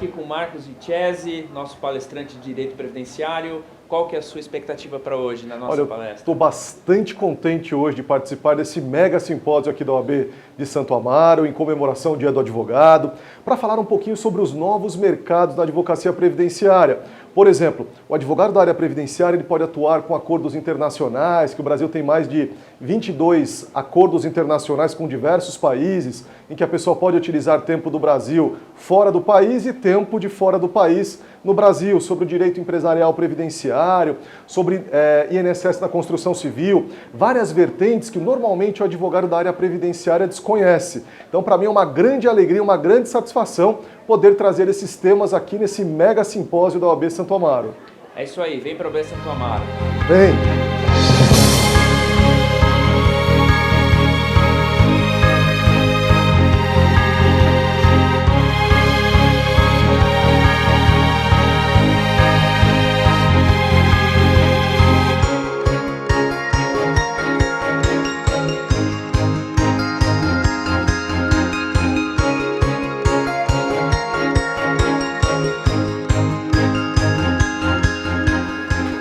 aqui com o Marcos Vichesi, nosso palestrante de Direito Previdenciário. Qual que é a sua expectativa para hoje na nossa palestra? Estou bastante contente hoje de participar desse mega simpósio aqui da OAB de Santo Amaro, em comemoração ao Dia do Advogado, para falar um pouquinho sobre os novos mercados da advocacia previdenciária. Por exemplo, o advogado da área previdenciária ele pode atuar com acordos internacionais, que o Brasil tem mais de 22 acordos internacionais com diversos países, em que a pessoa pode utilizar tempo do Brasil fora do país e tempo de fora do país no Brasil, sobre o direito empresarial previdenciário, sobre INSS na construção civil, várias vertentes que normalmente o advogado da área previdenciária desconhece. Então, para mim é uma grande alegria, uma grande satisfação poder trazer esses temas aqui nesse mega simpósio da OAB Santo Amaro. É isso aí, vem para a OAB Santo Amaro. Vem!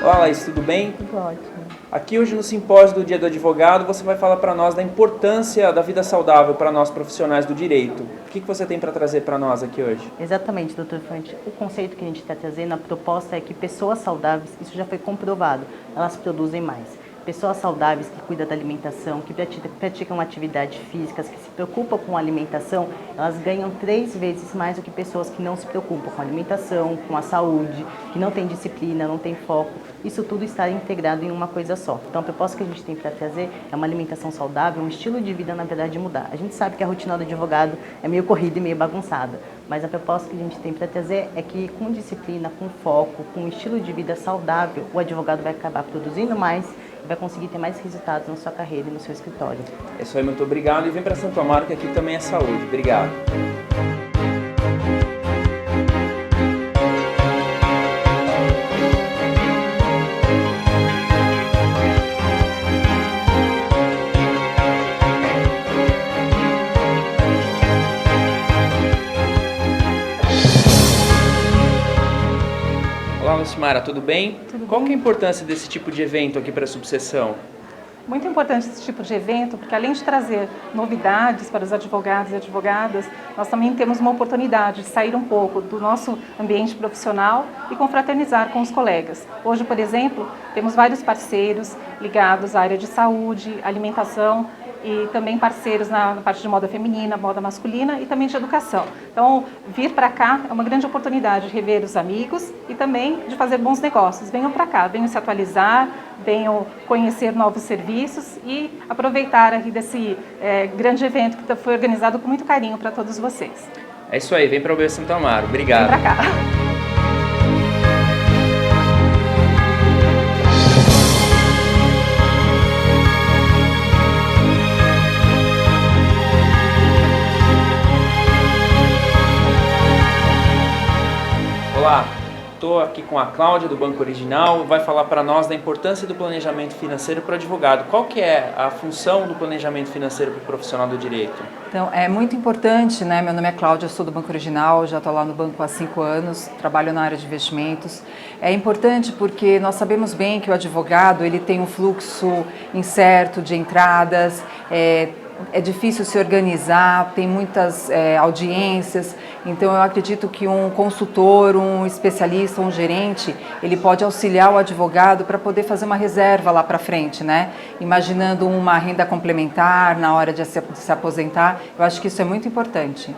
Olá, Laís, tudo bem? Tudo ótimo. Aqui hoje no simpósio do Dia do Advogado, você vai falar para nós da importância da vida saudável para nós profissionais do direito. O que você tem para trazer para nós aqui hoje? Exatamente, doutor Fante. O conceito que a gente está trazendo, a proposta é que pessoas saudáveis, isso já foi comprovado, elas produzem mais. Pessoas saudáveis que cuidam da alimentação, que praticam atividades físicas, que se preocupam com a alimentação, elas ganham 3 vezes mais do que pessoas que não se preocupam com a alimentação, com a saúde, que não têm disciplina, não têm foco. Isso tudo está integrado em uma coisa só. Então a proposta que a gente tem para trazer é uma alimentação saudável, um estilo de vida, na verdade, mudar. A gente sabe que a rotina do advogado é meio corrida e meio bagunçada, mas a proposta que a gente tem para trazer é que com disciplina, com foco, com um estilo de vida saudável, o advogado vai acabar produzindo mais e vai conseguir ter mais resultados na sua carreira e no seu escritório. É isso aí, muito obrigado. E vem para Santo Amaro, que aqui também é saúde. Obrigado. Olá, Lucimara, tudo bem? Tudo Qual bem. que é a importância desse tipo de evento aqui para a subseção? Muito importante esse tipo de evento, porque além de trazer novidades para os advogados e advogadas, nós também temos uma oportunidade de sair um pouco do nosso ambiente profissional e confraternizar com os colegas. Hoje, por exemplo, temos vários parceiros ligados à área de saúde, alimentação e também parceiros na parte de moda feminina, moda masculina e também de educação. Então, vir para cá é uma grande oportunidade de rever os amigos e também de fazer bons negócios. Venham para cá, venham se atualizar, venham conhecer novos serviços e aproveitar aqui desse grande evento que foi organizado com muito carinho para todos vocês. É isso aí, vem para o OAB Santo Amaro. Obrigado. Vem para cá. Olá, estou aqui com a Cláudia do Banco Original, vai falar para nós da importância do planejamento financeiro para o advogado. Qual que é a função do planejamento financeiro para o profissional do direito? Então, é muito importante, né? Meu nome é Cláudia, eu sou do Banco Original, já estou lá no banco há 5 anos, trabalho na área de investimentos. É importante porque nós sabemos bem que o advogado ele tem um fluxo incerto de entradas, é difícil se organizar, tem muitas audiências, então eu acredito que um consultor, um especialista, um gerente, ele pode auxiliar o advogado para poder fazer uma reserva lá para frente, né? Imaginando uma renda complementar na hora de se aposentar, eu acho que isso é muito importante.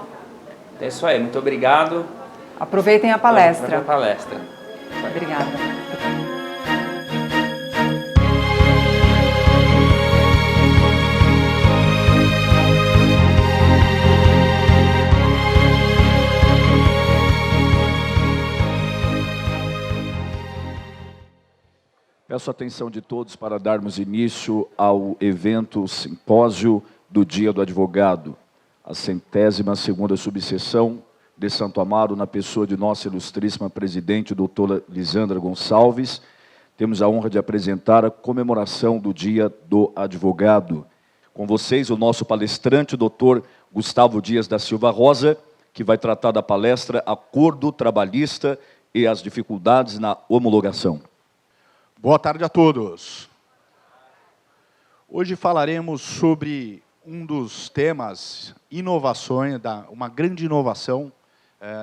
É isso aí, muito obrigado. Aproveitem a palestra. Obrigada. Peço a atenção de todos para darmos início ao evento simpósio do Dia do Advogado, a 102ª subseção de Santo Amaro, na pessoa de nossa ilustríssima presidente, doutora Lisandra Gonçalves. Temos a honra de apresentar a comemoração do Dia do Advogado. Com vocês, o nosso palestrante, o doutor Gustavo Dias da Silva Rosa, que vai tratar da palestra Acordo Trabalhista e as dificuldades na homologação. Boa tarde a todos. Hoje falaremos sobre um dos temas, inovações, uma grande inovação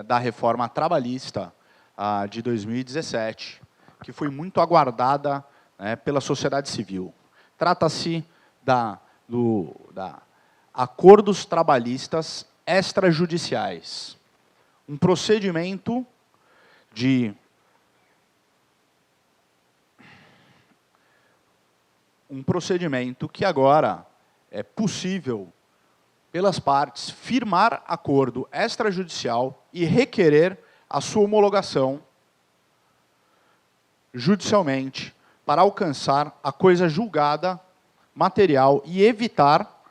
da reforma trabalhista de 2017, que foi muito aguardada pela sociedade civil. Trata-se da acordos trabalhistas extrajudiciais, um procedimento que agora é possível, pelas partes, firmar acordo extrajudicial e requerer a sua homologação judicialmente para alcançar a coisa julgada material e evitar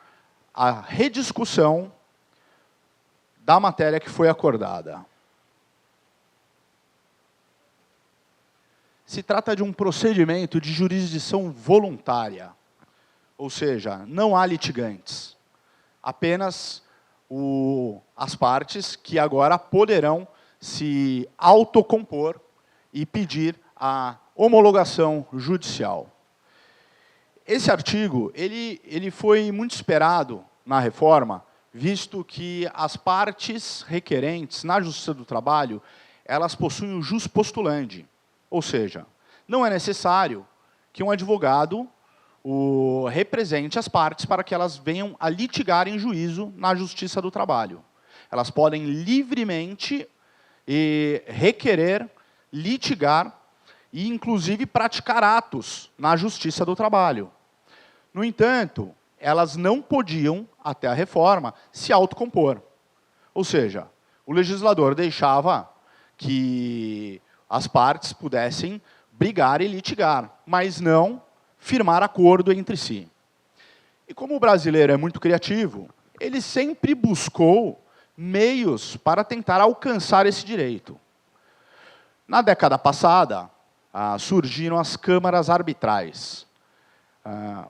a rediscussão da matéria que foi acordada. Se trata de um procedimento de jurisdição voluntária, ou seja, não há litigantes, apenas as partes que agora poderão se autocompor e pedir a homologação judicial. Esse artigo ele foi muito esperado na reforma, visto que as partes requerentes na Justiça do Trabalho, elas possuem o jus postulandi, ou seja, não é necessário que um advogado represente as partes para que elas venham a litigar em juízo na Justiça do Trabalho. Elas podem livremente requerer, litigar e, inclusive, praticar atos na Justiça do Trabalho. No entanto, elas não podiam, até a reforma, se autocompor. Ou seja, o legislador deixava que as partes pudessem brigar e litigar, mas não firmar acordo entre si. E como o brasileiro é muito criativo, ele sempre buscou meios para tentar alcançar esse direito. Na década passada, surgiram as câmaras arbitrais.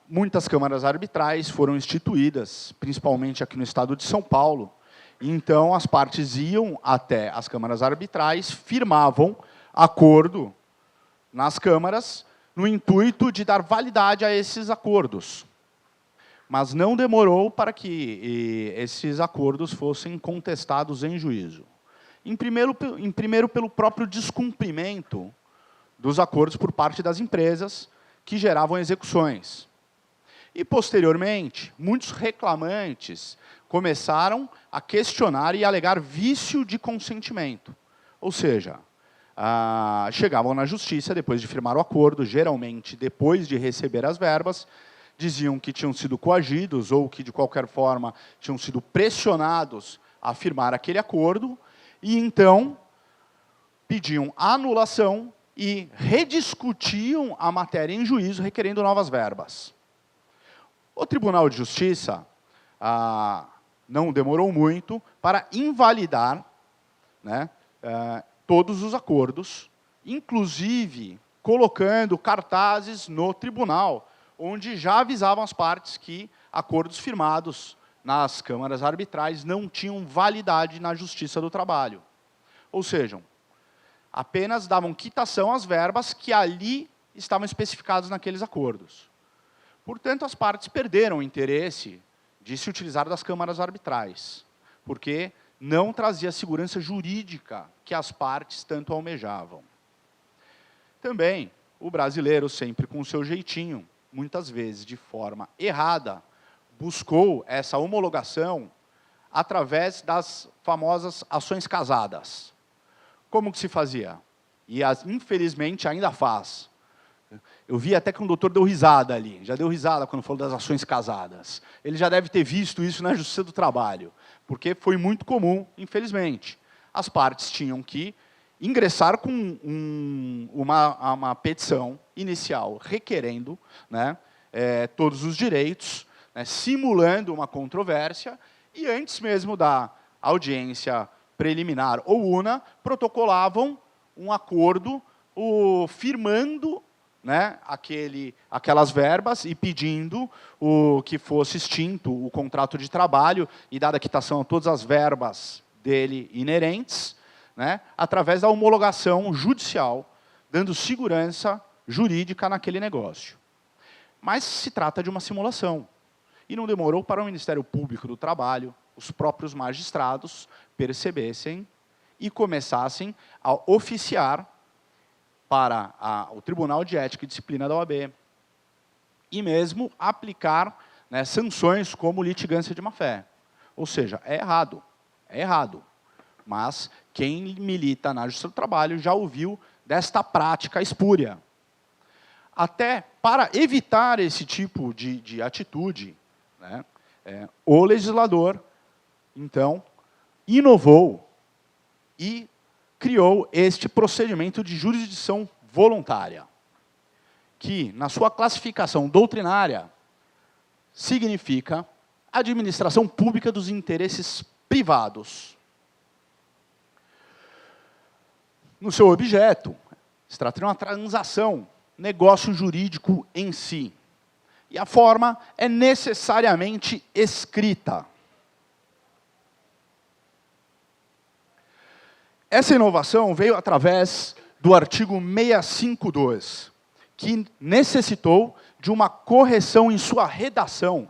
Muitas câmaras arbitrais foram instituídas, principalmente aqui no estado de São Paulo. Então, as partes iam até as câmaras arbitrais, firmavam acordo nas câmaras, no intuito de dar validade a esses acordos. Mas não demorou para que esses acordos fossem contestados em juízo. Em primeiro pelo próprio descumprimento dos acordos por parte das empresas que geravam execuções. E, posteriormente, muitos reclamantes começaram a questionar e alegar vício de consentimento. Ou seja, chegavam na justiça depois de firmar o acordo, geralmente depois de receber as verbas, diziam que tinham sido coagidos ou que, de qualquer forma, tinham sido pressionados a firmar aquele acordo, e, então, pediam anulação e rediscutiam a matéria em juízo, requerendo novas verbas. O Tribunal de Justiça não demorou muito para invalidar, todos os acordos, inclusive colocando cartazes no tribunal, onde já avisavam as partes que acordos firmados nas câmaras arbitrais não tinham validade na Justiça do Trabalho. Ou seja, apenas davam quitação às verbas que ali estavam especificadas naqueles acordos. Portanto, as partes perderam o interesse de se utilizar das câmaras arbitrais, porque não trazia a segurança jurídica que as partes tanto almejavam. Também, o brasileiro, sempre com o seu jeitinho, muitas vezes de forma errada, buscou essa homologação através das famosas ações casadas. Como que se fazia? E, infelizmente, ainda faz. Eu vi até que um doutor deu risada ali, já deu risada quando falou das ações casadas. Ele já deve ter visto isso na Justiça do Trabalho, porque foi muito comum, infelizmente. As partes tinham que ingressar com uma petição inicial requerendo todos os direitos, simulando uma controvérsia, e antes mesmo da audiência preliminar ou una, protocolavam um acordo firmando aquelas verbas e pedindo que fosse extinto o contrato de trabalho e dada a quitação a todas as verbas dele inerentes, né, através da homologação judicial, dando segurança jurídica naquele negócio. Mas se trata de uma simulação. E não demorou para o Ministério Público do Trabalho, os próprios magistrados, percebessem e começassem a oficiar para o Tribunal de Ética e Disciplina da OAB e mesmo aplicar, né, sanções como litigância de má-fé. Ou seja, é errado. É errado. Mas quem milita na Justiça do Trabalho já ouviu desta prática espúria. Até para evitar esse tipo de atitude, né, o legislador, então, inovou e criou este procedimento de jurisdição voluntária, que, na sua classificação doutrinária, significa administração pública dos interesses privados. No seu objeto, se trata de uma transação, negócio jurídico em si. E a forma é necessariamente escrita. Essa inovação veio através do artigo 652, que necessitou de uma correção em sua redação,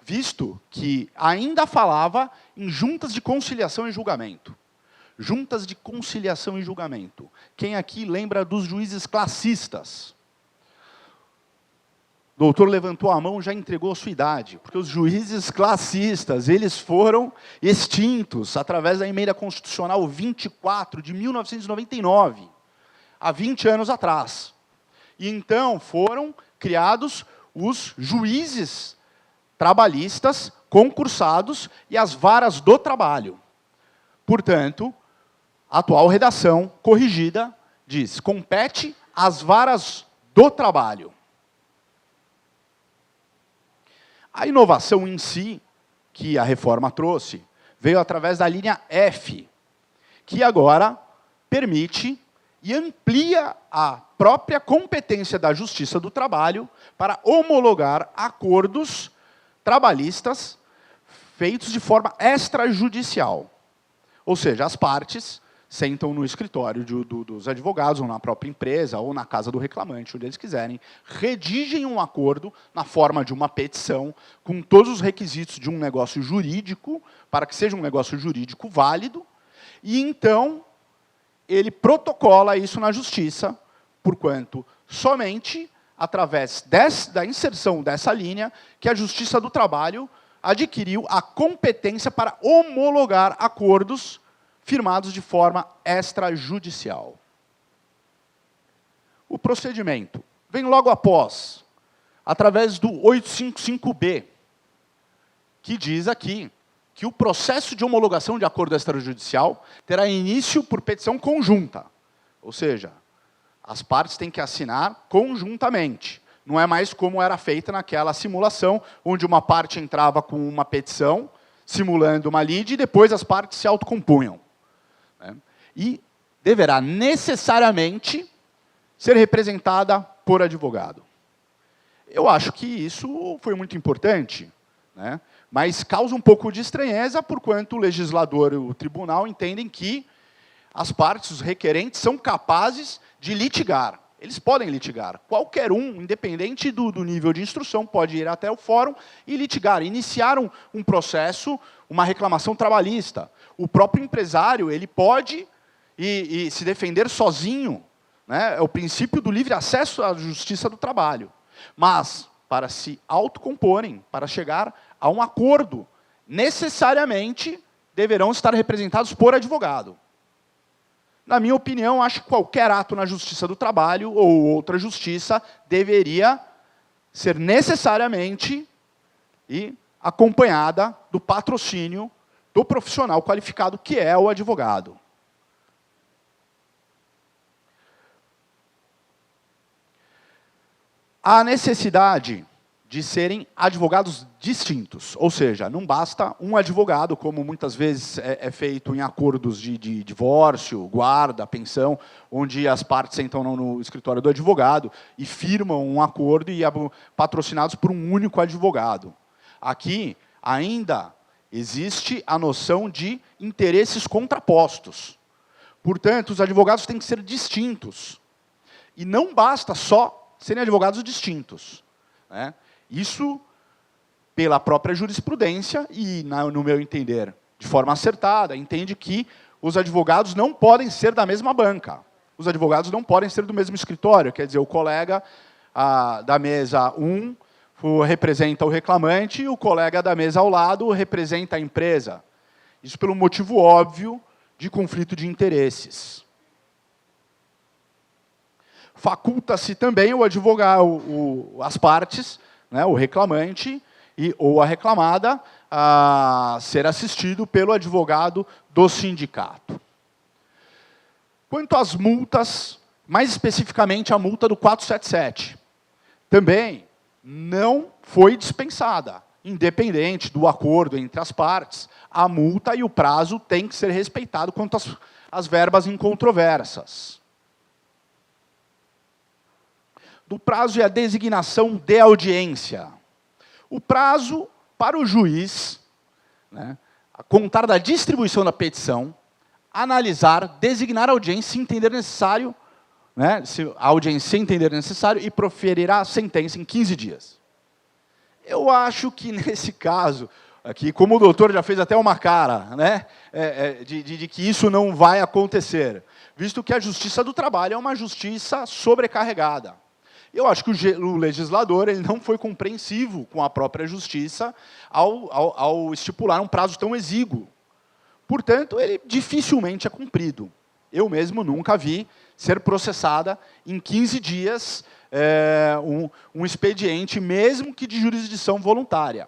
visto que ainda falava em juntas de conciliação e julgamento. Juntas de conciliação e julgamento. Quem aqui lembra dos juízes classistas? O doutor levantou a mão e já entregou a sua idade, porque os juízes classistas, eles foram extintos através da emenda constitucional 24 de 1999, há 20 anos atrás. E então foram criados os juízes trabalhistas concursados e as varas do trabalho. Portanto, a atual redação corrigida diz: compete às varas do trabalho. A inovação em si, que a reforma trouxe, veio através da linha F, que agora permite e amplia a própria competência da Justiça do Trabalho para homologar acordos trabalhistas feitos de forma extrajudicial. Ou seja, as partes sentam no escritório dos advogados, ou na própria empresa, ou na casa do reclamante, onde eles quiserem, redigem um acordo na forma de uma petição, com todos os requisitos de um negócio jurídico, para que seja um negócio jurídico válido, e então ele protocola isso na justiça, porquanto somente através da inserção dessa linha que a Justiça do Trabalho adquiriu a competência para homologar acordos firmados de forma extrajudicial. O procedimento vem logo após, através do 855B, que diz aqui que o processo de homologação de acordo extrajudicial terá início por petição conjunta. Ou seja, as partes têm que assinar conjuntamente. Não é mais como era feita naquela simulação, onde uma parte entrava com uma petição, simulando uma lide, e depois as partes se autocompunham. E deverá necessariamente ser representada por advogado. Eu acho que isso foi muito importante, né? Mas causa um pouco de estranheza, porquanto o legislador e o tribunal entendem que as partes, os requerentes, são capazes de litigar. Eles podem litigar. Qualquer um, independente do nível de instrução, pode ir até o fórum e litigar, iniciar um processo, uma reclamação trabalhista. O próprio empresário, ele pode e se defender sozinho, né? É o princípio do livre acesso à Justiça do Trabalho. Mas, para se autocomporem, para chegar a um acordo, necessariamente deverão estar representados por advogado. Na minha opinião, acho que qualquer ato na Justiça do Trabalho ou outra justiça deveria ser necessariamente e acompanhada do patrocínio do profissional qualificado, que é o advogado. Há necessidade de serem advogados distintos, ou seja, não basta um advogado, como muitas vezes é feito em acordos de divórcio, guarda, pensão, onde as partes sentam no escritório do advogado e firmam um acordo e patrocinados por um único advogado. Aqui, ainda Existe a noção de interesses contrapostos. Portanto, os advogados têm que ser distintos. E não basta só serem advogados distintos, né? Isso, pela própria jurisprudência e, no meu entender, de forma acertada, entende que os advogados não podem ser da mesma banca. Os advogados não podem ser do mesmo escritório. Quer dizer, o colega da mesa 1 representa o reclamante e o colega da mesa ao lado representa a empresa. Isso pelo motivo óbvio de conflito de interesses. Faculta-se também o advogado, as partes, né, o reclamante ou a reclamada, a ser assistido pelo advogado do sindicato. Quanto às multas, mais especificamente a multa do 477, também não foi dispensada. Independente do acordo entre as partes, a multa e o prazo têm que ser respeitados quanto às verbas incontroversas. Do prazo e a designação de audiência. O prazo para o juiz, né, a contar da distribuição da petição, analisar, designar a audiência se entender necessário, né, se a audiência entender necessário, e proferirá a sentença em 15 dias. Eu acho que, nesse caso, aqui, como o doutor já fez até uma cara, né, de que isso não vai acontecer, visto que a Justiça do Trabalho é uma justiça sobrecarregada. Eu acho que o legislador ele não foi compreensivo com a própria Justiça ao estipular um prazo tão exíguo. Portanto, ele dificilmente é cumprido. Eu mesmo nunca vi ser processada em 15 dias um expediente, mesmo que de jurisdição voluntária.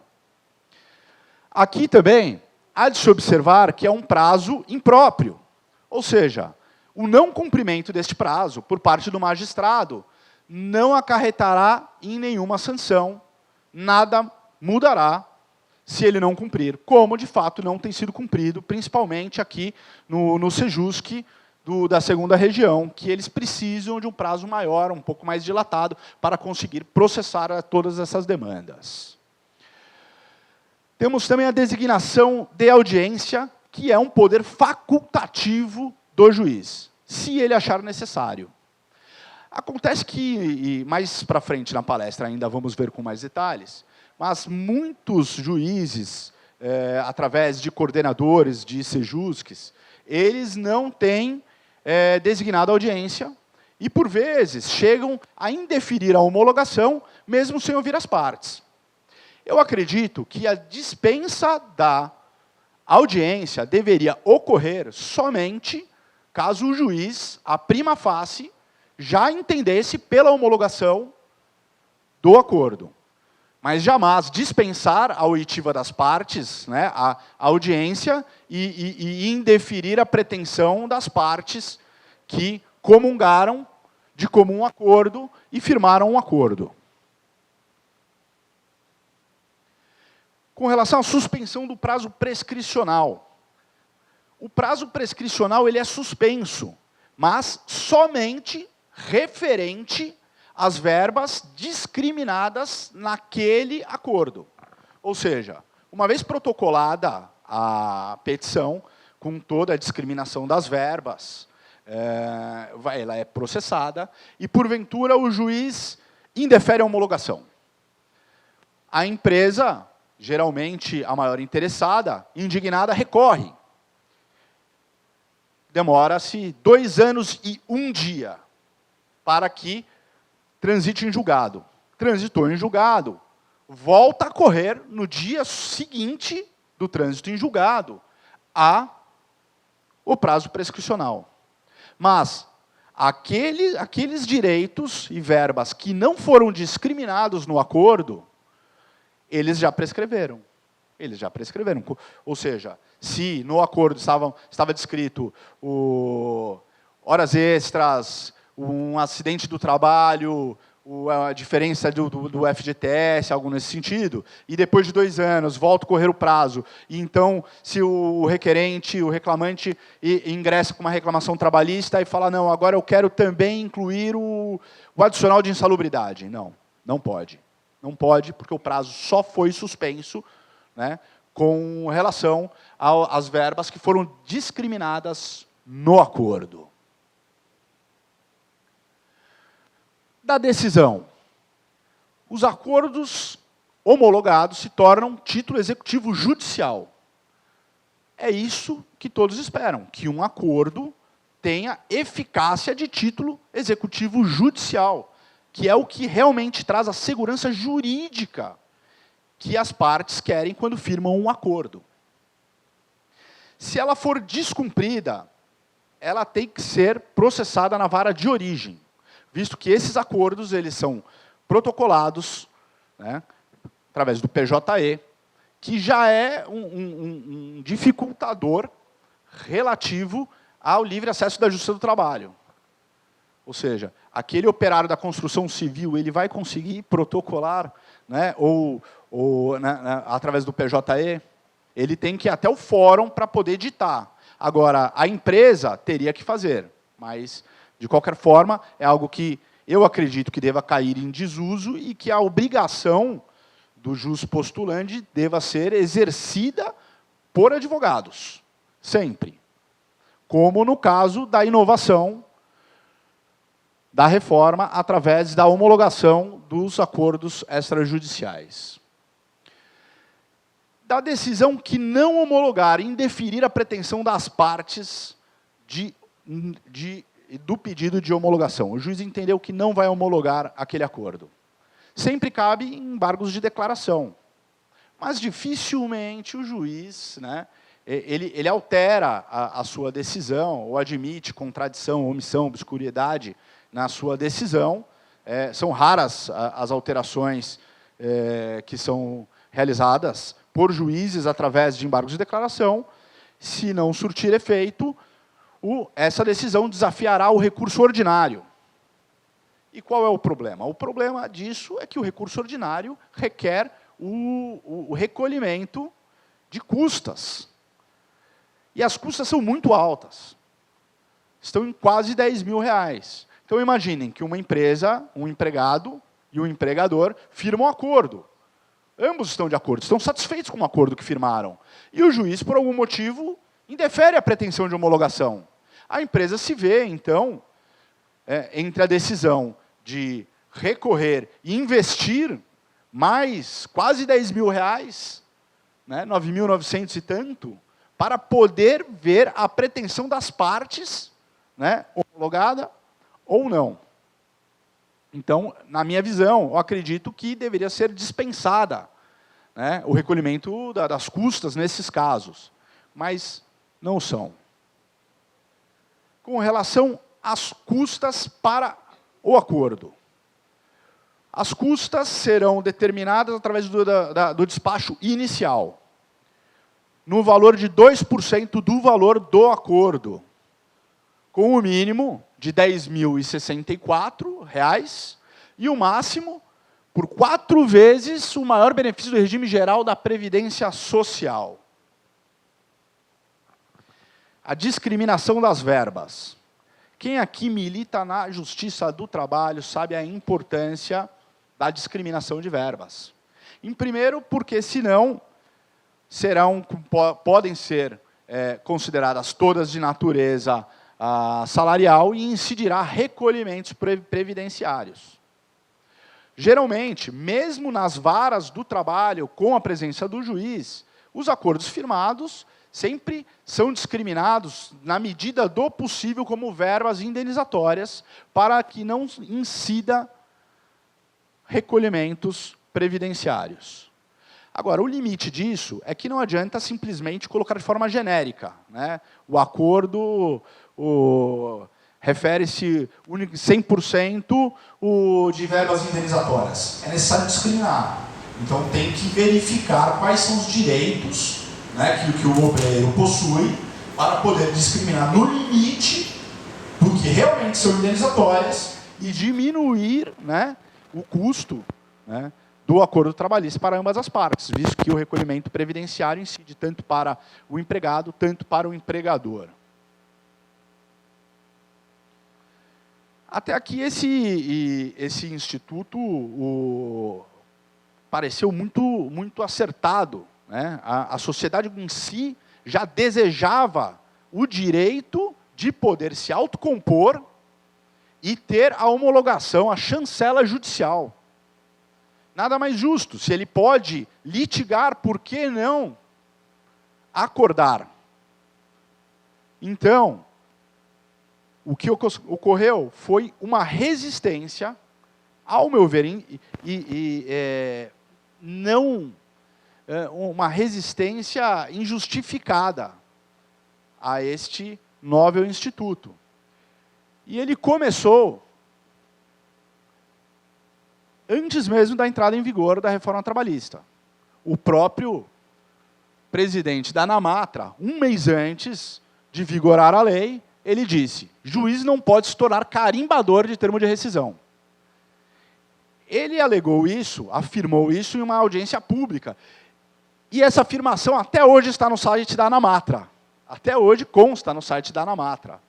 Aqui também há de se observar que é um prazo impróprio, ou seja, o não cumprimento deste prazo por parte do magistrado não acarretará em nenhuma sanção, nada mudará se ele não cumprir, como de fato não tem sido cumprido, principalmente aqui no Sejusc da 2ª Região, que eles precisam de um prazo maior, um pouco mais dilatado, para conseguir processar todas essas demandas. Temos também a designação de audiência, que é um poder facultativo do juiz, se ele achar necessário. Acontece que, e mais para frente na palestra ainda vamos ver com mais detalhes, mas muitos juízes, através de coordenadores de Sejuscs, eles não têm designado audiência e, por vezes, chegam a indeferir a homologação, mesmo sem ouvir as partes. Eu acredito que a dispensa da audiência deveria ocorrer somente caso o juiz, a prima facie, já entendesse pela homologação do acordo. Mas jamais dispensar a oitiva das partes, né, a audiência, e indeferir a pretensão das partes que comungaram de comum acordo e firmaram um acordo. Com relação à suspensão do prazo prescricional. O prazo prescricional ele é suspenso, mas somente referente às verbas discriminadas naquele acordo. Ou seja, uma vez protocolada a petição, com toda a discriminação das verbas, ela é processada, e porventura o juiz indefere a homologação. A empresa, geralmente a maior interessada, indignada, recorre. Demora-se 2 anos e 1 dia para que transite em julgado. Transitou em julgado, volta a correr no dia seguinte do trânsito em julgado o prazo prescricional. Mas aqueles direitos e verbas que não foram discriminados no acordo, eles já prescreveram. Eles já prescreveram. Ou seja, se no acordo estava descrito horas extras, um acidente do trabalho, a diferença do FGTS, algo nesse sentido, e depois de 2 anos volta a correr o prazo, e então, se o requerente, o reclamante, ingressa com uma reclamação trabalhista e fala, não, agora eu quero também incluir o adicional de insalubridade. Não, não pode. Não pode, porque o prazo só foi suspenso, né, com relação às verbas que foram discriminadas no acordo. Da decisão. Os acordos homologados se tornam título executivo judicial. É isso que todos esperam, que um acordo tenha eficácia de título executivo judicial, que é o que realmente traz a segurança jurídica que as partes querem quando firmam um acordo. Se ela for descumprida, ela tem que ser processada na vara de origem, visto que esses acordos eles são protocolados, né, através do PJE, que já é um dificultador relativo ao livre acesso da Justiça do Trabalho. Ou seja, aquele operário da construção civil ele vai conseguir protocolar, né, através do PJE, ele tem que ir até o fórum para poder editar. Agora, a empresa teria que fazer, mas, de qualquer forma, é algo que eu acredito que deva cair em desuso e que a obrigação do jus postulante deva ser exercida por advogados, sempre. Como no caso da inovação da reforma através da homologação dos acordos extrajudiciais. Da decisão que não homologar e indeferir a pretensão das partes do pedido de homologação. O juiz entendeu que não vai homologar aquele acordo. Sempre cabe embargos de declaração. Mas dificilmente o juiz, né, ele altera a sua decisão, ou admite contradição, omissão, obscuridade na sua decisão. São raras as alterações que são realizadas por juízes através de embargos de declaração. Se não surtir efeito, essa decisão desafiará o recurso ordinário. E qual é o problema? O problema disso é que o recurso ordinário requer o recolhimento de custas. E as custas são muito altas. Estão em quase R$10.000. Então, imaginem que uma empresa, um empregado e um empregador firmam um acordo. Ambos estão de acordo, estão satisfeitos com o acordo que firmaram. E o juiz, por algum motivo, indefere a pretensão de homologação. A empresa se vê, então, entre a decisão de recorrer e investir mais quase R$10.000, né, 9.900 e tanto, para poder ver a pretensão das partes, né, homologada ou não. Então, na minha visão, eu acredito que deveria ser dispensada, né, o recolhimento das custas nesses casos, mas não são. Com relação às custas para o acordo. As custas serão determinadas através do despacho inicial, no valor de 2% do valor do acordo, com o mínimo de R$10.064 e o máximo por 4 vezes o maior benefício do regime geral da Previdência Social. A discriminação das verbas. Quem aqui milita na Justiça do Trabalho sabe a importância da discriminação de verbas. Em primeiro, porque senão podem ser consideradas todas de natureza salarial e incidirá recolhimentos previdenciários. Geralmente, mesmo nas varas do trabalho, com a presença do juiz, os acordos firmados sempre são discriminados na medida do possível como verbas indenizatórias para que não incida recolhimentos previdenciários. Agora, o limite disso é que não adianta simplesmente colocar de forma genérica, né? O acordo refere-se 100% de verbas indenizatórias. É necessário discriminar. Então, tem que verificar quais são os direitos, né, que o obreiro possui para poder discriminar no limite do que realmente são indenizatórias e diminuir, né, o custo, né, do acordo trabalhista para ambas as partes, visto que o recolhimento previdenciário incide tanto para o empregado, tanto para o empregador. Até aqui esse instituto pareceu muito acertado, né? A sociedade em si já desejava o direito de poder se autocompor e ter a homologação, a chancela judicial. Nada mais justo. Se ele pode litigar, por que não acordar? Então, o que ocorreu foi uma resistência, ao meu ver, uma resistência injustificada a este novel instituto. E ele começou antes mesmo da entrada em vigor da reforma trabalhista. O próprio presidente da ANAMATRA, um mês antes de vigorar a lei, ele disse: juiz não pode se tornar carimbador de termo de rescisão. Ele alegou isso, afirmou isso em uma audiência pública. E essa afirmação até hoje está no site da ANAMATRA. Até hoje consta no site da ANAMATRA.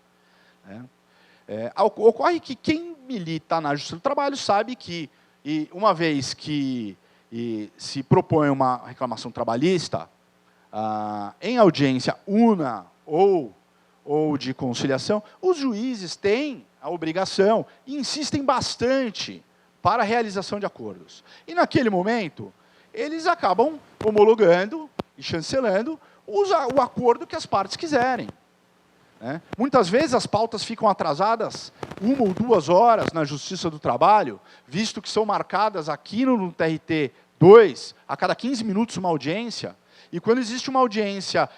Ocorre que quem milita na Justiça do Trabalho sabe que, uma vez que se propõe uma reclamação trabalhista, em audiência una ou de conciliação, os juízes têm a obrigação e insistem bastante para a realização de acordos. E, naquele momento, eles acabam homologando e chancelando o acordo que as partes quiserem. Muitas vezes as pautas ficam atrasadas 1 ou 2 horas na Justiça do Trabalho, visto que são marcadas aqui no TRT 2, a cada 15 minutos uma audiência, e quando existe uma audiência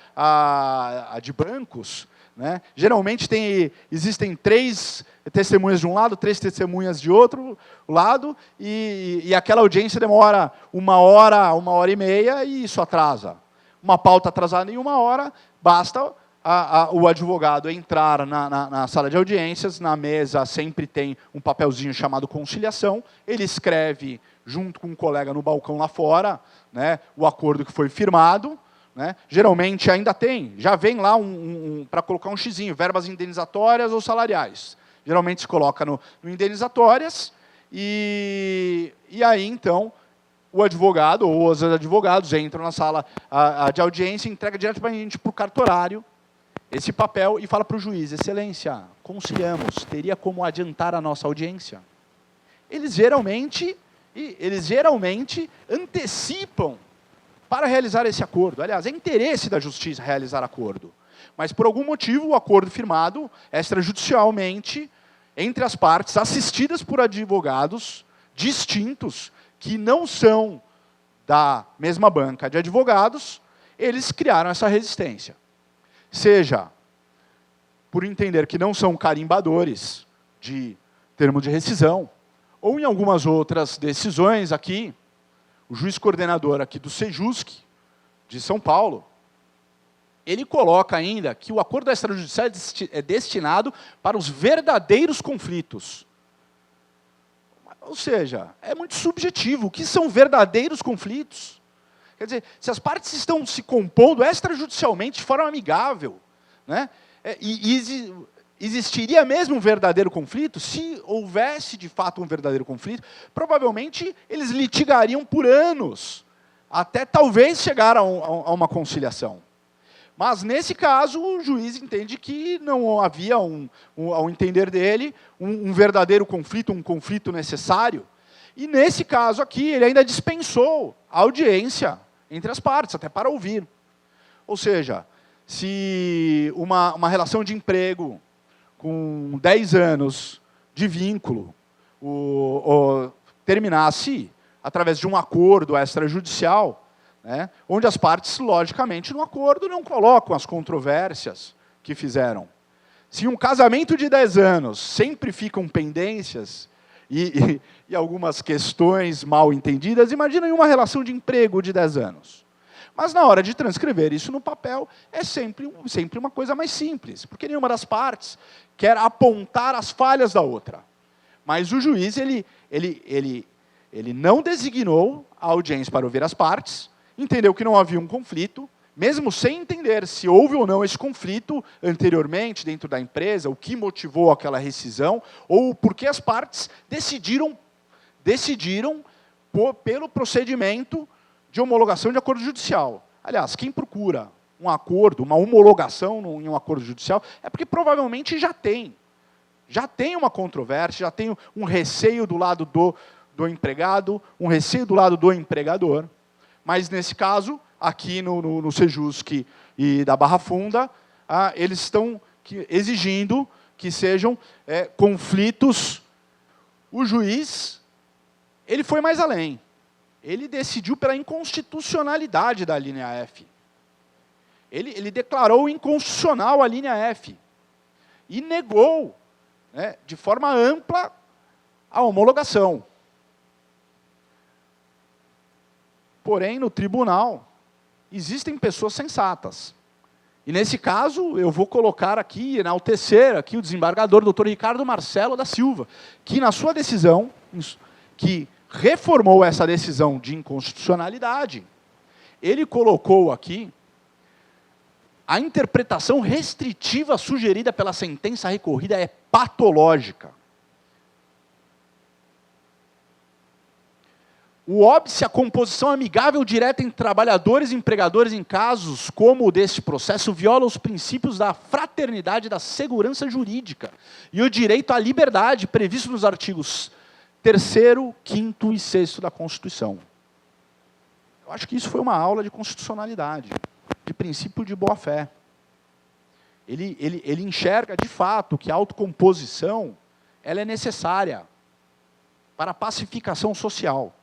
de bancos, geralmente existem 3 testemunhas de um lado, 3 testemunhas de outro lado, e aquela audiência demora 1 hora, 1h30, e isso atrasa. Uma pauta atrasada em 1 hora, basta o advogado entrar na sala de audiências, na mesa sempre tem um papelzinho chamado conciliação, ele escreve, junto com um colega no balcão lá fora, o acordo que foi firmado, geralmente ainda já vem lá para colocar um xizinho, verbas indenizatórias ou salariais. Geralmente se coloca no indenizatórias, e aí, então, o advogado ou os advogados entram na sala de audiência, entrega diretamente para o cartorário esse papel e fala para o juiz: excelência, conciliamos, teria como adiantar a nossa audiência? Eles geralmente antecipam para realizar esse acordo. Aliás, é interesse da justiça realizar acordo. Mas, por algum motivo, o acordo firmado extrajudicialmente entre as partes, assistidas por advogados distintos, que não são da mesma banca de advogados, eles criaram essa resistência. Seja por entender que não são carimbadores de termo de rescisão, ou em algumas outras decisões aqui, o juiz coordenador aqui do Sejusc, de São Paulo, ele coloca ainda que o acordo extrajudicial é destinado para os verdadeiros conflitos. Ou seja, é muito subjetivo. O que são verdadeiros conflitos? Quer dizer, se as partes estão se compondo extrajudicialmente de forma amigável, existiria mesmo um verdadeiro conflito? Se houvesse, de fato, um verdadeiro conflito, provavelmente eles litigariam por anos, até talvez chegar a uma conciliação. Mas, nesse caso, o juiz entende que não havia, ao entender dele, um verdadeiro conflito, um conflito necessário. E, nesse caso aqui, ele ainda dispensou a audiência entre as partes, até para ouvir. Ou seja, se uma relação de emprego com 10 anos de vínculo terminasse através de um acordo extrajudicial, onde as partes, logicamente, no acordo não colocam as controvérsias que fizeram. Se um casamento de 10 anos sempre ficam pendências e algumas questões mal entendidas, imagina em uma relação de emprego de 10 anos. Mas, na hora de transcrever isso no papel, é sempre uma coisa mais simples, porque nenhuma das partes quer apontar as falhas da outra. Mas o juiz ele não designou a audiência para ouvir as partes, entendeu que não havia um conflito, mesmo sem entender se houve ou não esse conflito anteriormente dentro da empresa, o que motivou aquela rescisão, ou por que as partes decidiram pelo procedimento de homologação de acordo judicial. Aliás, quem procura um acordo, uma homologação em um acordo judicial, é porque provavelmente já tem. Já tem uma controvérsia, já tem um receio do lado do empregado, um receio do lado do empregador. Mas, nesse caso, aqui no Sejusc e da Barra Funda, eles estão exigindo que sejam conflitos. O juiz, ele foi mais além. Ele decidiu pela inconstitucionalidade da linha F. Ele declarou inconstitucional a linha F. E negou, né, de forma ampla, a homologação. Porém, no tribunal, existem pessoas sensatas. E, nesse caso, eu vou colocar aqui, enaltecer aqui o desembargador, doutor Ricardo Marcelo da Silva, que, na sua decisão, que reformou essa decisão de inconstitucionalidade, ele colocou aqui a interpretação restritiva sugerida pela sentença recorrida é patológica. O óbice, a composição amigável direta entre trabalhadores e empregadores em casos como o deste processo, viola os princípios da fraternidade e da segurança jurídica e o direito à liberdade previsto nos artigos 3º, 5º e 6º da Constituição. Eu acho que isso foi uma aula de constitucionalidade, de princípio de boa-fé. Ele enxerga, de fato, que a autocomposição ela é necessária para a pacificação social.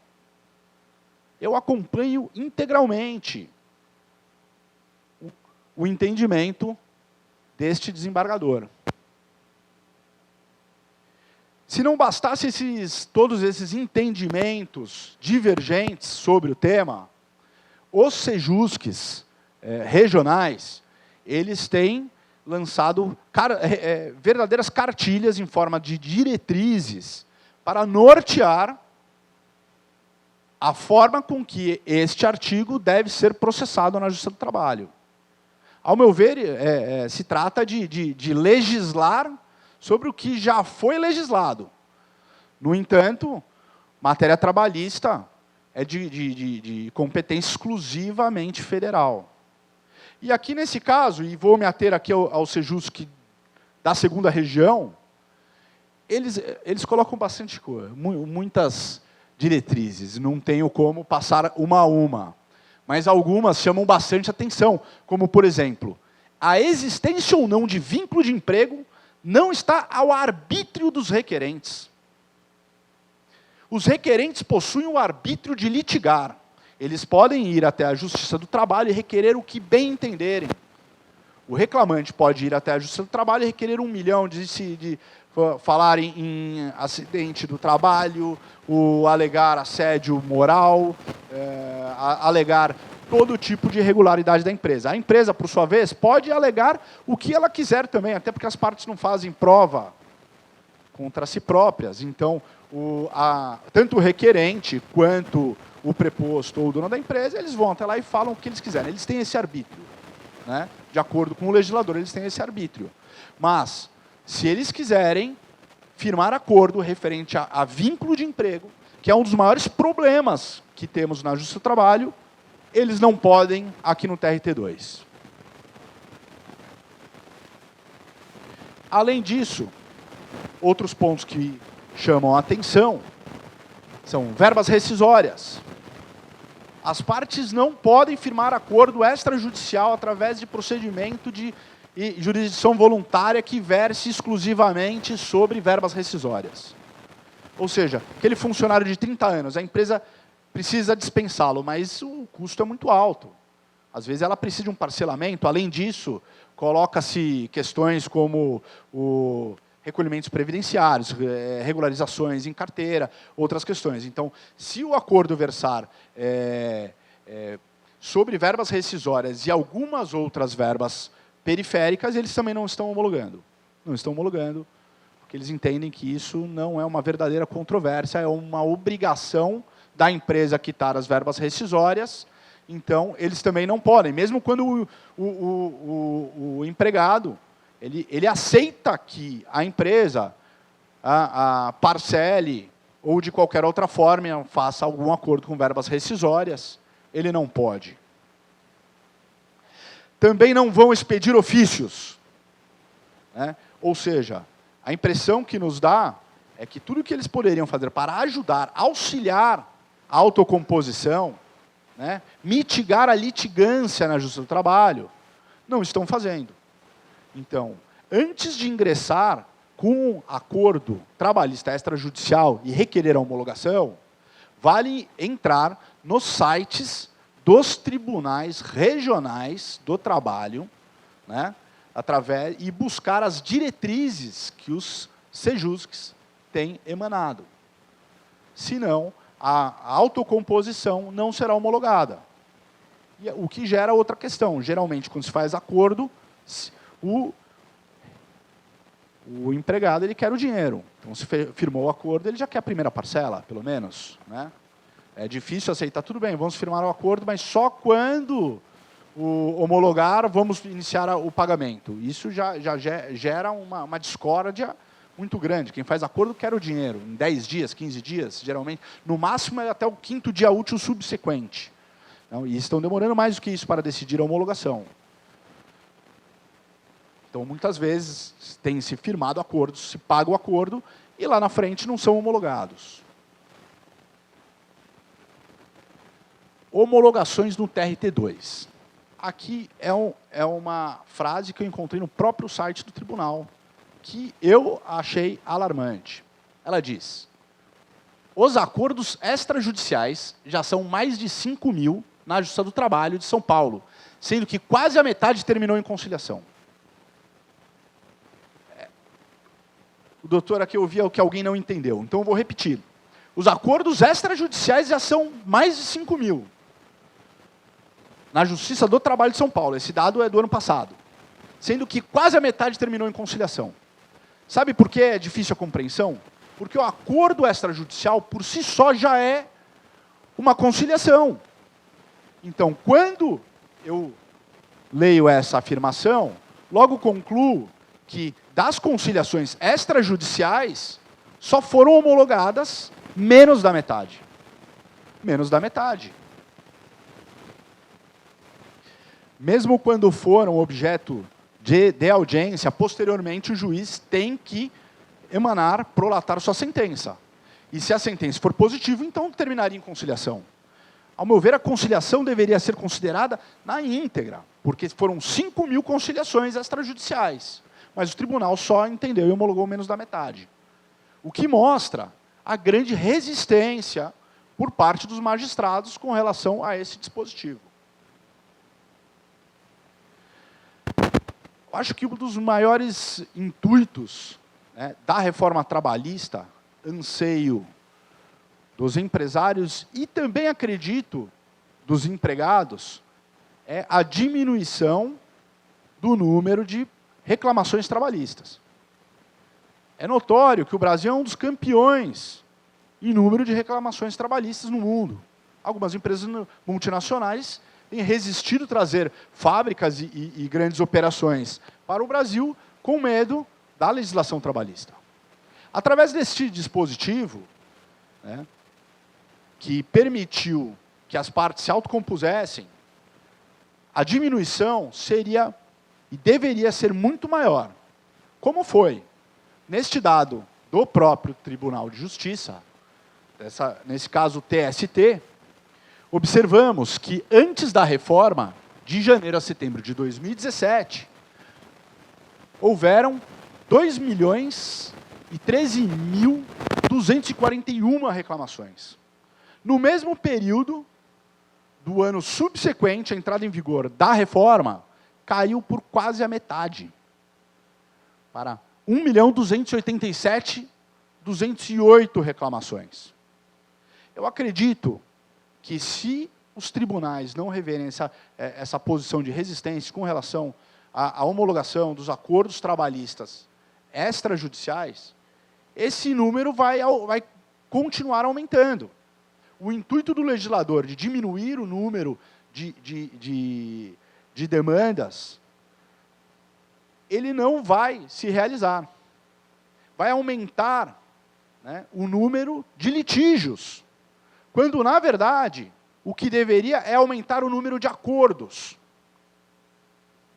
Eu acompanho integralmente o entendimento deste desembargador. Se não bastasse todos esses entendimentos divergentes sobre o tema, os Sejuscs regionais, eles têm lançado verdadeiras cartilhas em forma de diretrizes para nortear a forma com que este artigo deve ser processado na Justiça do Trabalho. Ao meu ver, se trata de legislar sobre o que já foi legislado. No entanto, matéria trabalhista é de competência exclusivamente federal. E aqui nesse caso, e vou me ater aqui ao Sejusc da 2ª região, eles colocam bastante coisa, muitas diretrizes, não tenho como passar uma a uma, mas algumas chamam bastante atenção, como, por exemplo, a existência ou não de vínculo de emprego não está ao arbítrio dos requerentes. Os requerentes possuem o arbítrio de litigar. Eles podem ir até a Justiça do Trabalho e requerer o que bem entenderem. O reclamante pode ir até a Justiça do Trabalho e requerer 1 milhão de falar em acidente do trabalho, alegar assédio moral, alegar todo tipo de irregularidade da empresa. A empresa, por sua vez, pode alegar o que ela quiser também, até porque as partes não fazem prova contra si próprias. Então, tanto o requerente quanto o preposto ou o dono da empresa, eles vão até lá e falam o que eles quiserem. Eles têm esse arbítrio, né? De acordo com o legislador, eles têm esse arbítrio. Mas, se eles quiserem firmar acordo referente a vínculo de emprego, que é um dos maiores problemas que temos na Justiça do Trabalho, eles não podem aqui no TRT2. Além disso, outros pontos que chamam a atenção são verbas rescisórias. As partes não podem firmar acordo extrajudicial através de procedimento de jurisdição voluntária que verse exclusivamente sobre verbas rescisórias. Ou seja, aquele funcionário de 30 anos, a empresa precisa dispensá-lo, mas o custo é muito alto. Às vezes ela precisa de um parcelamento. Além disso, coloca-se questões como recolhimentos previdenciários, regularizações em carteira, outras questões. Então, se o acordo versar sobre verbas rescisórias e algumas outras verbas periféricas, eles também não estão homologando. Não estão homologando, porque eles entendem que isso não é uma verdadeira controvérsia, é uma obrigação da empresa quitar as verbas rescisórias. Então, eles também não podem, mesmo quando o empregado ele aceita que a empresa a parcele ou de qualquer outra forma faça algum acordo com verbas rescisórias, ele não pode. também não vão expedir ofícios. Né? Ou seja, a impressão que nos dá é que tudo que eles poderiam fazer para ajudar, auxiliar a autocomposição, né, mitigar a litigância na Justiça do Trabalho, não estão fazendo. Então, antes de ingressar com um acordo trabalhista extrajudicial e requerer a homologação, vale entrar nos sites dos tribunais regionais do trabalho, né, e buscar as diretrizes que os sejusques têm emanado. Senão, a autocomposição não será homologada. O que gera outra questão. Geralmente, quando se faz acordo, o empregado ele quer o dinheiro. Então, se firmou o acordo, ele já quer a primeira parcela, pelo menos. Né? É difícil aceitar, tudo bem, vamos firmar o acordo, mas só quando homologar, vamos iniciar o pagamento. Isso já gera uma discórdia muito grande. Quem faz acordo quer o dinheiro, em 10 dias, 15 dias, geralmente. No máximo, é até o 5º dia útil subsequente. Então, e estão demorando mais do que isso para decidir a homologação. Então, muitas vezes, tem se firmado acordos, se paga o acordo, e lá na frente não são homologados. Homologações no TRT2. Aqui é uma frase que eu encontrei no próprio site do tribunal, que eu achei alarmante. Ela diz: os acordos extrajudiciais já são mais de 5.000 na Justiça do Trabalho de São Paulo, sendo que quase a metade terminou em conciliação. O doutor aqui ouvia o que alguém não entendeu, então eu vou repetir. Os acordos extrajudiciais já são mais de 5.000. Na Justiça do Trabalho de São Paulo. Esse dado é do ano passado. Sendo que quase a metade terminou em conciliação. Sabe por que é difícil a compreensão? Porque o acordo extrajudicial, por si só, já é uma conciliação. Então, quando eu leio essa afirmação, logo concluo que das conciliações extrajudiciais, só foram homologadas menos da metade. Menos da metade. Mesmo quando foram objeto de audiência, posteriormente o juiz tem que emanar, prolatar sua sentença. E se a sentença for positiva, então terminaria em conciliação. Ao meu ver, a conciliação deveria ser considerada na íntegra, porque foram 5.000 conciliações extrajudiciais. Mas o tribunal só entendeu e homologou menos da metade. O que mostra a grande resistência por parte dos magistrados com relação a esse dispositivo. Eu acho que um dos maiores intuitos, né, da reforma trabalhista, anseio dos empresários e também, acredito, dos empregados, é a diminuição do número de reclamações trabalhistas. É notório que o Brasil é um dos campeões em número de reclamações trabalhistas no mundo. Algumas empresas multinacionais têm resistido a trazer fábricas e grandes operações para o Brasil com medo da legislação trabalhista. Através deste dispositivo, né, que permitiu que as partes se autocompusessem, a diminuição seria e deveria ser muito maior. Como foi? Neste dado do próprio Tribunal de Justiça, nesse caso o TST, observamos que antes da reforma, de janeiro a setembro de 2017, houveram 2.013.241 reclamações. No mesmo período do ano subsequente à entrada em vigor da reforma, caiu por quase a metade, para 1.287.208 reclamações. Eu acredito que se os tribunais não reverem essa posição de resistência com relação à homologação dos acordos trabalhistas extrajudiciais, esse número vai continuar aumentando. O intuito do legislador de diminuir o número de demandas, ele não vai se realizar. Vai aumentar, né, o número de litígios, quando, na verdade, o que deveria é aumentar o número de acordos.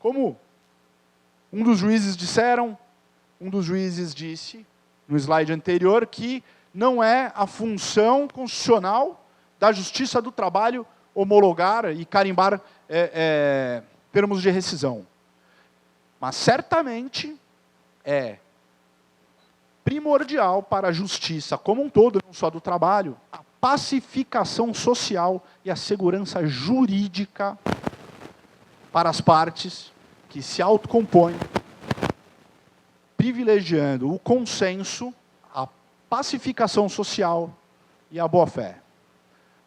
Como um dos juízes disse no slide anterior que não é a função constitucional da Justiça do Trabalho homologar e carimbar termos de rescisão. Mas certamente é primordial para a justiça como um todo, não só do trabalho, a pacificação social e a segurança jurídica para as partes que se autocompõem, privilegiando o consenso, a pacificação social e a boa-fé.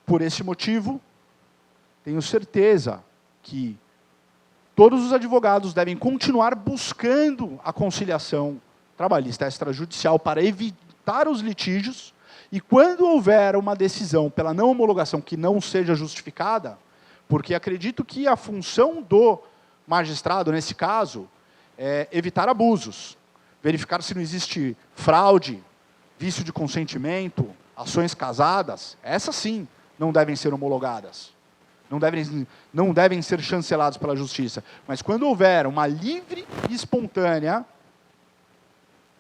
Por esse motivo, tenho certeza que todos os advogados devem continuar buscando a conciliação trabalhista extrajudicial para evitar os litígios, e quando houver uma decisão pela não homologação que não seja justificada, porque acredito que a função do magistrado, nesse caso, é evitar abusos, verificar se não existe fraude, vício de consentimento, ações casadas, essas sim não devem ser homologadas, não devem ser chanceladas pela justiça. Mas quando houver uma livre e espontânea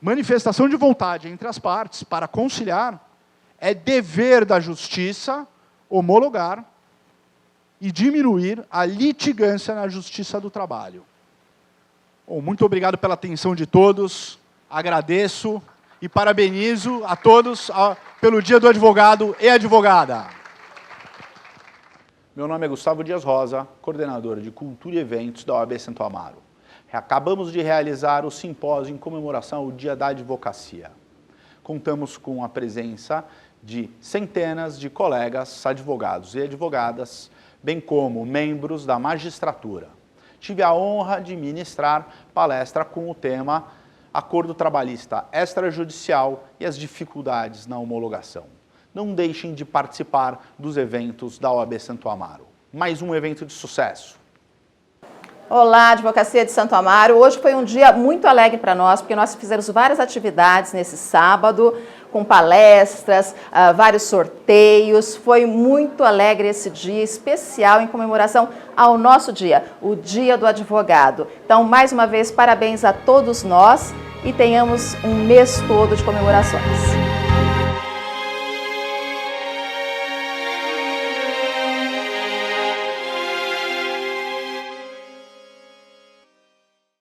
manifestação de vontade entre as partes para conciliar, é dever da justiça homologar e diminuir a litigância na Justiça do Trabalho. Bom, muito obrigado pela atenção de todos, agradeço e parabenizo a todos pelo Dia do Advogado e Advogada. Meu nome é Gustavo Dias Rosa, coordenador de Cultura e Eventos da OAB Santo Amaro. Acabamos de realizar o simpósio em comemoração ao Dia da Advocacia. Contamos com a presença de centenas de colegas advogados e advogadas, bem como membros da magistratura. Tive a honra de ministrar palestra com o tema Acordo Trabalhista Extrajudicial e as dificuldades na homologação. Não deixem de participar dos eventos da OAB Santo Amaro. Mais um evento de sucesso. Olá, Advocacia de Santo Amaro. Hoje foi um dia muito alegre para nós, porque nós fizemos várias atividades nesse sábado, com palestras, vários sorteios. Foi muito alegre esse dia especial em comemoração ao nosso dia, o Dia do Advogado. Então, mais uma vez, parabéns a todos nós e tenhamos um mês todo de comemorações.